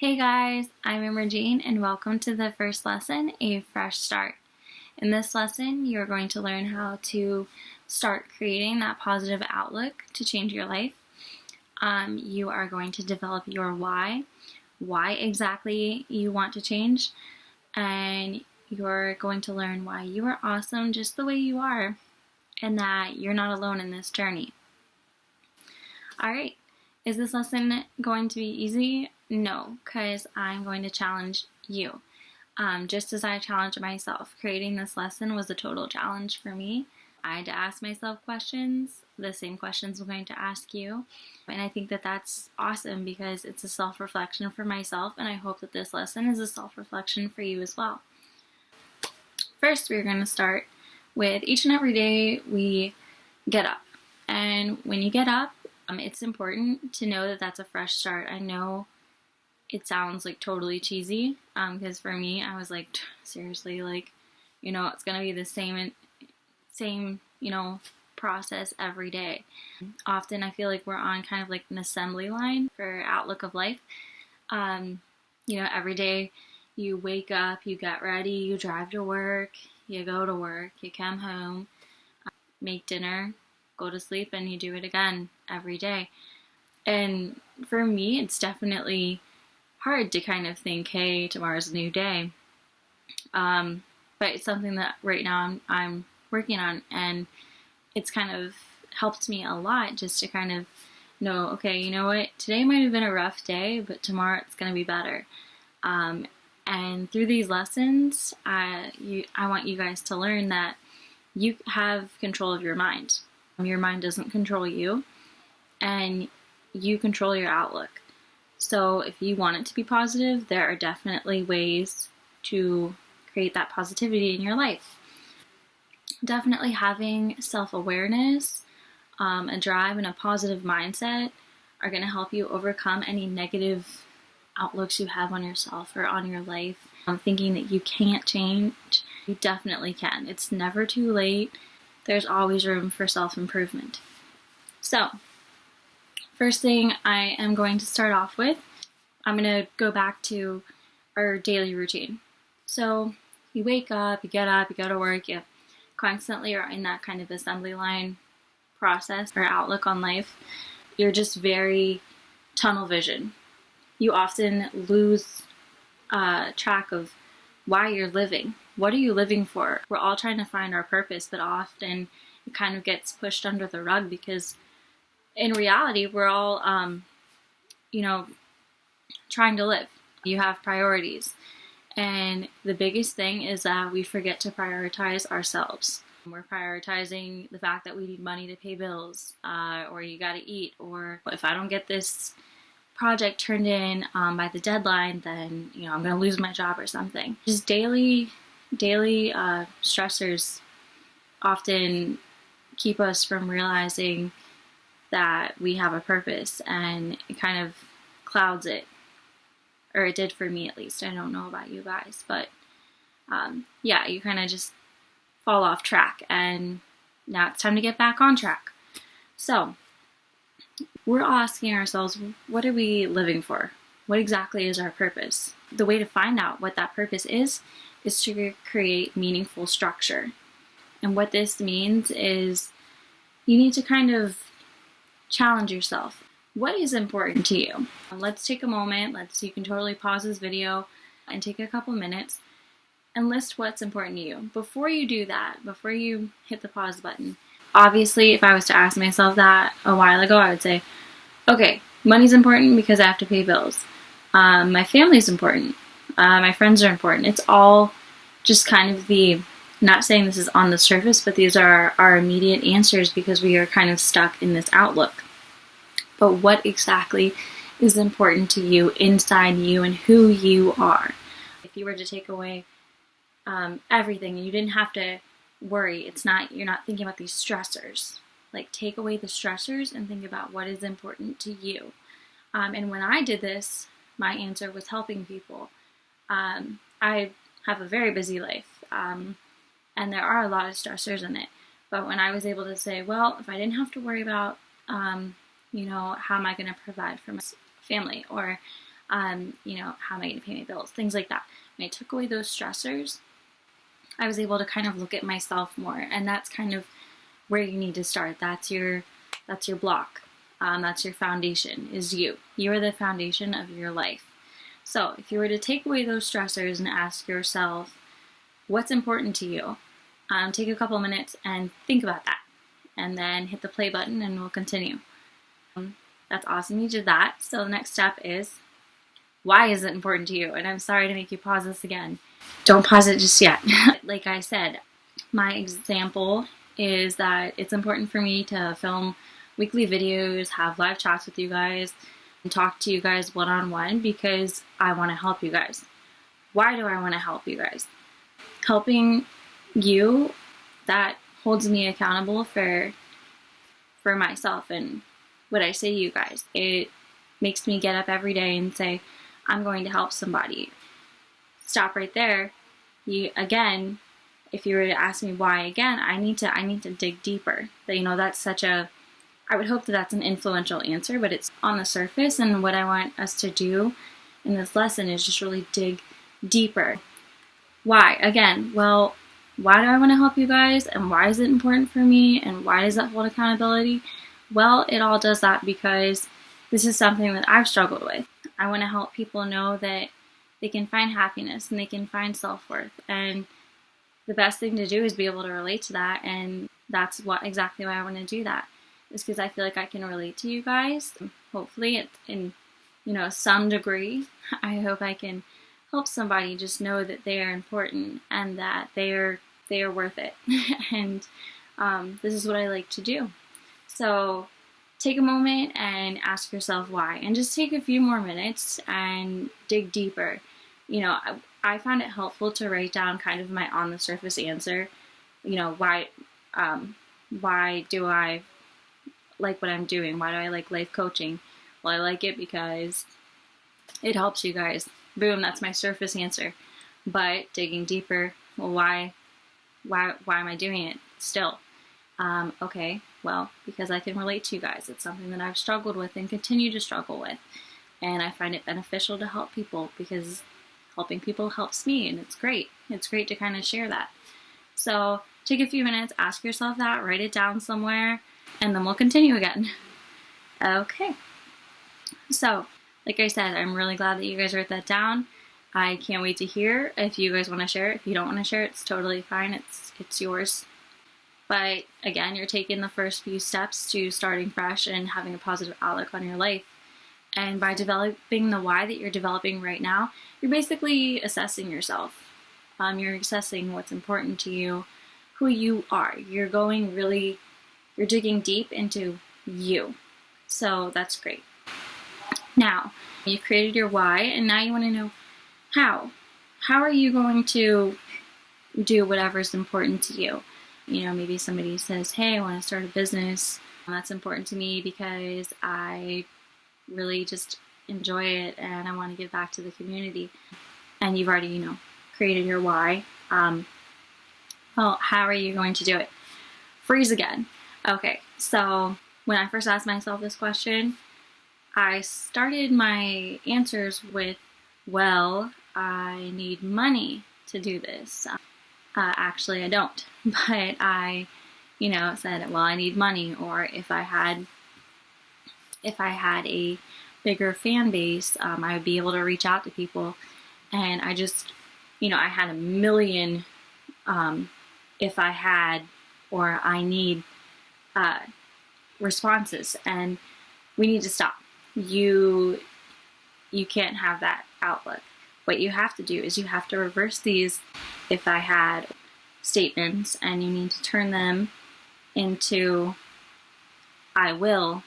Hey guys, I'm Amberjean and welcome to the first lesson, A Fresh Start. In this lesson, you're going to learn how to start creating that positive outlook to change your life. You are going to develop your why exactly you want to change, and you're going to learn why you are awesome just the way you are and that you're not alone in this journey. Alright, is this lesson going to be easy? No, because I'm going to challenge you. Just as I challenged myself, creating this lesson was a total challenge for me. I had to ask myself questions, the same questions I'm going to ask you. And I think that that's awesome because it's a self-reflection for myself, and I hope that this lesson is a self-reflection for you as well. First, we're going to start with each and every day we get up. And when you get up, it's important to know that that's a fresh start. I know it sounds like totally cheesy, because for me, I was like, seriously, like, it's going to be the same, process every day. Often I feel like we're on kind of like an assembly line for outlook of life. Every day you wake up, you get ready, you drive to work, you go to work, you come home, make dinner, go to sleep, and you do it again every day. And for me, it's definitely hard to kind of think, hey, tomorrow's a new day. But it's something that right now I'm working on, and it's kind of helped me a lot just to kind of know, okay, you know what, today might have been a rough day, but tomorrow it's going to be better. And through these lessons, I want you guys to learn that you have control of your mind. Your mind doesn't control you, and you control your outlook. So if you want it to be positive, there are definitely ways to create that positivity in your life. Definitely having self-awareness, a drive, and a positive mindset are going to help you overcome any negative outlooks you have on yourself or on your life. Thinking that you can't change, you definitely can. It's never too late. There's always room for self-improvement. So, first thing I am going to start off with, I'm going to go back to our daily routine. So, you wake up, you get up, you go to work, you constantly are in that kind of assembly line process or outlook on life. You're just very tunnel vision. You often lose track of why you're living. What are you living for? We're all trying to find our purpose, but often it kind of gets pushed under the rug because in reality, we're all, trying to live. You have priorities. And the biggest thing is that we forget to prioritize ourselves. We're prioritizing the fact that we need money to pay bills, or you gotta eat, or if I don't get this project turned in by the deadline, then I'm gonna lose my job or something. Just daily stressors often keep us from realizing that we have a purpose, and it kind of clouds it, or it did for me at least. I don't know about you guys, but you kind of just fall off track, and now it's time to get back on track. So we're asking ourselves, what are we living for? What exactly is our purpose? The way to find out what that purpose is to create meaningful structure. And what this means is you need to kind of challenge yourself. What is important to you? Let's take a moment. You can totally pause this video and take a couple minutes and list what's important to you. Before you do that, before you hit the pause button, obviously if I was to ask myself that a while ago, I would say, okay, money's important because I have to pay bills. My family's important. My friends are important. It's all just kind of not saying this is on the surface, but these are our immediate answers because we are kind of stuck in this outlook. But what exactly is important to you inside you and who you are? If you were to take away everything and you didn't have to worry, you're not thinking about these stressors. Like, take away the stressors and think about what is important to you. And when I did this, my answer was helping people. I have a very busy life, and there are a lot of stressors in it. But when I was able to say, well, if I didn't have to worry about, how am I going to provide for my family, or How am I going to pay my bills? Things like that. When I took away those stressors, I was able to kind of look at myself more, and that's kind of where you need to start. That's your block. That's your foundation, is you. You are the foundation of your life. So if you were to take away those stressors and ask yourself, what's important to you? Take a couple minutes and think about that, and then hit the play button and we'll continue. That's awesome, you did that. So the next step is, why is it important to you? And I'm sorry to make you pause this again. Don't pause it just yet. Like I said, my example is that it's important for me to film weekly videos, have live chats with you guys, and talk to you guys one-on-one because I want to help you guys. Why do I want to help you guys? Helping you, that holds me accountable for myself and what I say to you guys. It makes me get up every day and say, I'm going to help somebody. Stop right there. Again, if you were to ask me why again, I need to dig deeper. That's such a, I would hope that that's an influential answer, but it's on the surface, and what I want us to do in this lesson is just really dig deeper. Why? Again, well, why do I want to help you guys, and why is it important for me, and why does that hold accountability? Well, it all does that because this is something that I've struggled with. I want to help people know that they can find happiness and they can find self-worth, and the best thing to do is be able to relate to that, and that's exactly why I want to do that, is because I feel like I can relate to you guys. Hopefully, in some degree, I hope I can help somebody just know that they are important and that they are worth it. And this is what I like to do. So take a moment and ask yourself why, and just take a few more minutes and dig deeper. I found it helpful to write down kind of my on the surface answer. Why do I like what I'm doing? Why do I like life coaching? Well, I like it because it helps you guys. Boom, that's my surface answer. But digging deeper, well, why am I doing it still? Okay, well, because I can relate to you guys. It's something that I've struggled with and continue to struggle with. And I find it beneficial to help people because helping people helps me, and it's great. It's great to kind of share that. So take a few minutes, ask yourself that, write it down somewhere, and then we'll continue again. Okay. So, like I said, I'm really glad that you guys wrote that down. I can't wait to hear if you guys want to share it. If you don't want to share it, it's totally fine. It's yours. But again, you're taking the first few steps to starting fresh and having a positive outlook on your life. And by developing the why that you're developing right now, you're basically assessing yourself. You're assessing what's important to you, who you are. You're digging deep into you. So that's great. Now, you created your why, and now you want to know how. How are you going to do whatever's important to you? Maybe somebody says, hey, I want to start a business. That's important to me because I really just enjoy it and I want to give back to the community. And you've already, created your why. Well, how are you going to do it? Freeze again. Okay, so when I first asked myself this question, I started my answers with, well, I need money to do this. Actually, I don't, but I, said, well, I need money, or if I had a bigger fan base, I would be able to reach out to people, and I just, I had a million, if I had, or I need, responses, and we need to stop. You can't have that outlook. What you have to do is you have to reverse these if I had statements, and you need to turn them into I will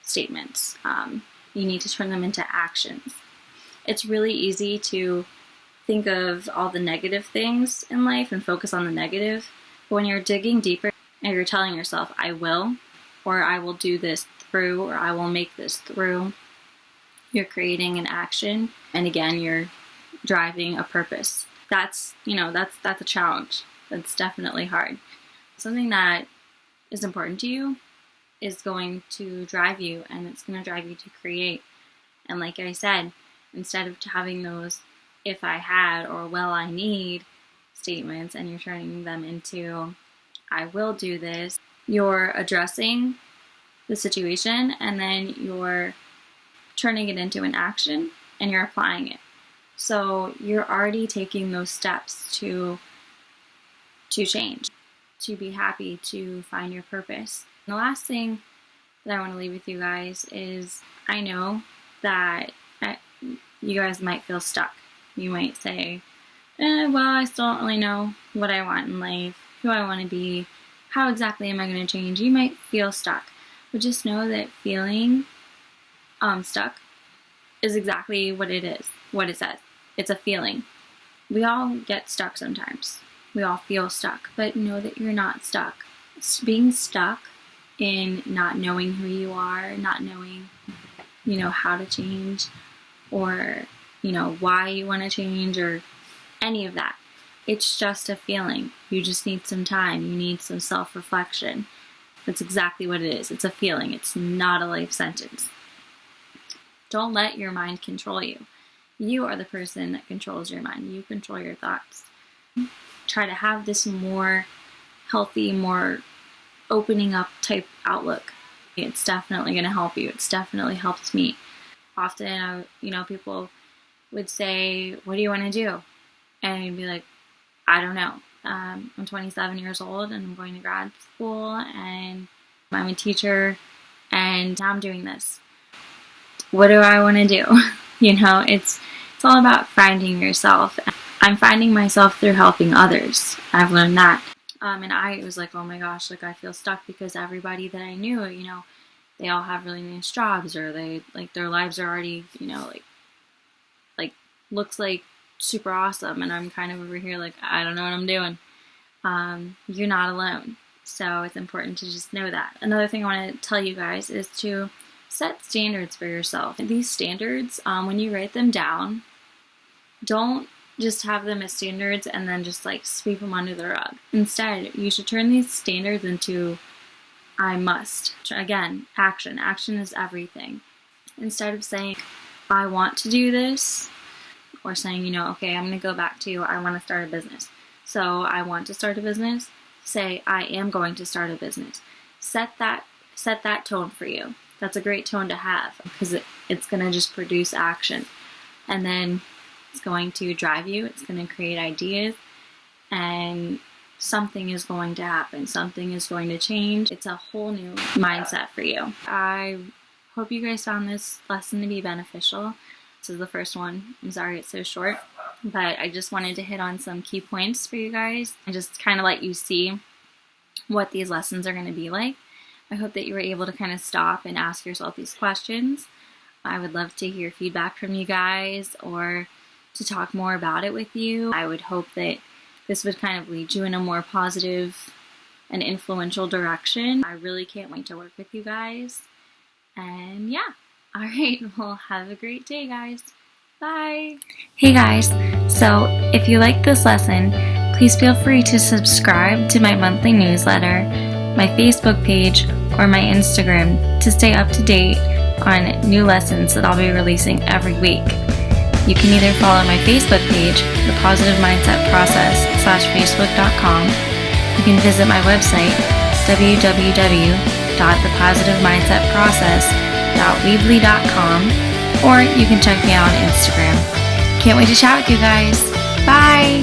statements. You need to turn them into actions. It's really easy to think of all the negative things in life and focus on the negative. But when you're digging deeper and you're telling yourself, I will, or I will do this through, or I will make this through, you're creating an action. And again, you're driving a purpose. That's a challenge. That's definitely hard. Something that is important to you is going to drive you, and it's going to drive you to create. And like I said, instead of having those if I had or well I need statements, and you're turning them into I will do this. You're addressing the situation, and then you're turning it into an action, and you're applying it. So you're already taking those steps to change, to be happy, to find your purpose. And the last thing that I want to leave with you guys is, I know that you guys might feel stuck. You might say, well, I still don't really know what I want in life, who I want to be, how exactly am I going to change? You might feel stuck, but just know that feeling stuck is exactly what it is, what it says. It's a feeling. We all get stuck sometimes. We all feel stuck, but know that you're not stuck. Being stuck in not knowing who you are, not knowing, how to change, or, why you want to change, or any of that. It's just a feeling. You just need some time. You need some self-reflection. That's exactly what it is. It's a feeling. It's not a life sentence. Don't let your mind control you. You are the person that controls your mind. You control your thoughts. Try to have this more healthy, more opening up type outlook. It's definitely going to help you. It's definitely helped me. Often, people would say, what do you want to do? And you'd be like, I don't know. I'm 27 years old and I'm going to grad school and I'm a teacher and now I'm doing this. What do I want to do? It's all about finding yourself. I'm finding myself through helping others. I've learned that. And I was like, oh my gosh, I feel stuck because everybody that I knew, they all have really nice jobs, or they, their lives are already, looks like super awesome. And I'm kind of over here I don't know what I'm doing. You're not alone. So it's important to just know that. Another thing I want to tell you guys is to set standards for yourself. And these standards, when you write them down, don't just have them as standards and then just sweep them under the rug. Instead, you should turn these standards into I must. Again, action. Action is everything. Instead of saying I want to do this, or saying, okay, I'm going to go back to I want to start a business. So I want to start a business. Say I am going to start a business. Set that tone for you. That's a great tone to have because it's going to just produce action. And then it's going to drive you. It's going to create ideas. And something is going to happen. Something is going to change. It's a whole new mindset for you. I hope you guys found this lesson to be beneficial. This is the first one. I'm sorry it's so short, but I just wanted to hit on some key points for you guys and just kind of let you see what these lessons are going to be like. I hope that you were able to kind of stop and ask yourself these questions. I would love to hear feedback from you guys or to talk more about it with you. I would hope that this would kind of lead you in a more positive and influential direction. I really can't wait to work with you guys. And yeah. All right, well, have a great day, guys. Bye. Hey, guys. So, if you like this lesson, please feel free to subscribe to my monthly newsletter, my Facebook page, or my Instagram to stay up to date on new lessons that I'll be releasing every week. You can either follow my Facebook page, The Positive Mindset Process /Facebook.com. You can visit my website, www.thepositivemindsetprocess.weebly.com, or you can check me out on Instagram. Can't wait to chat with you guys. Bye!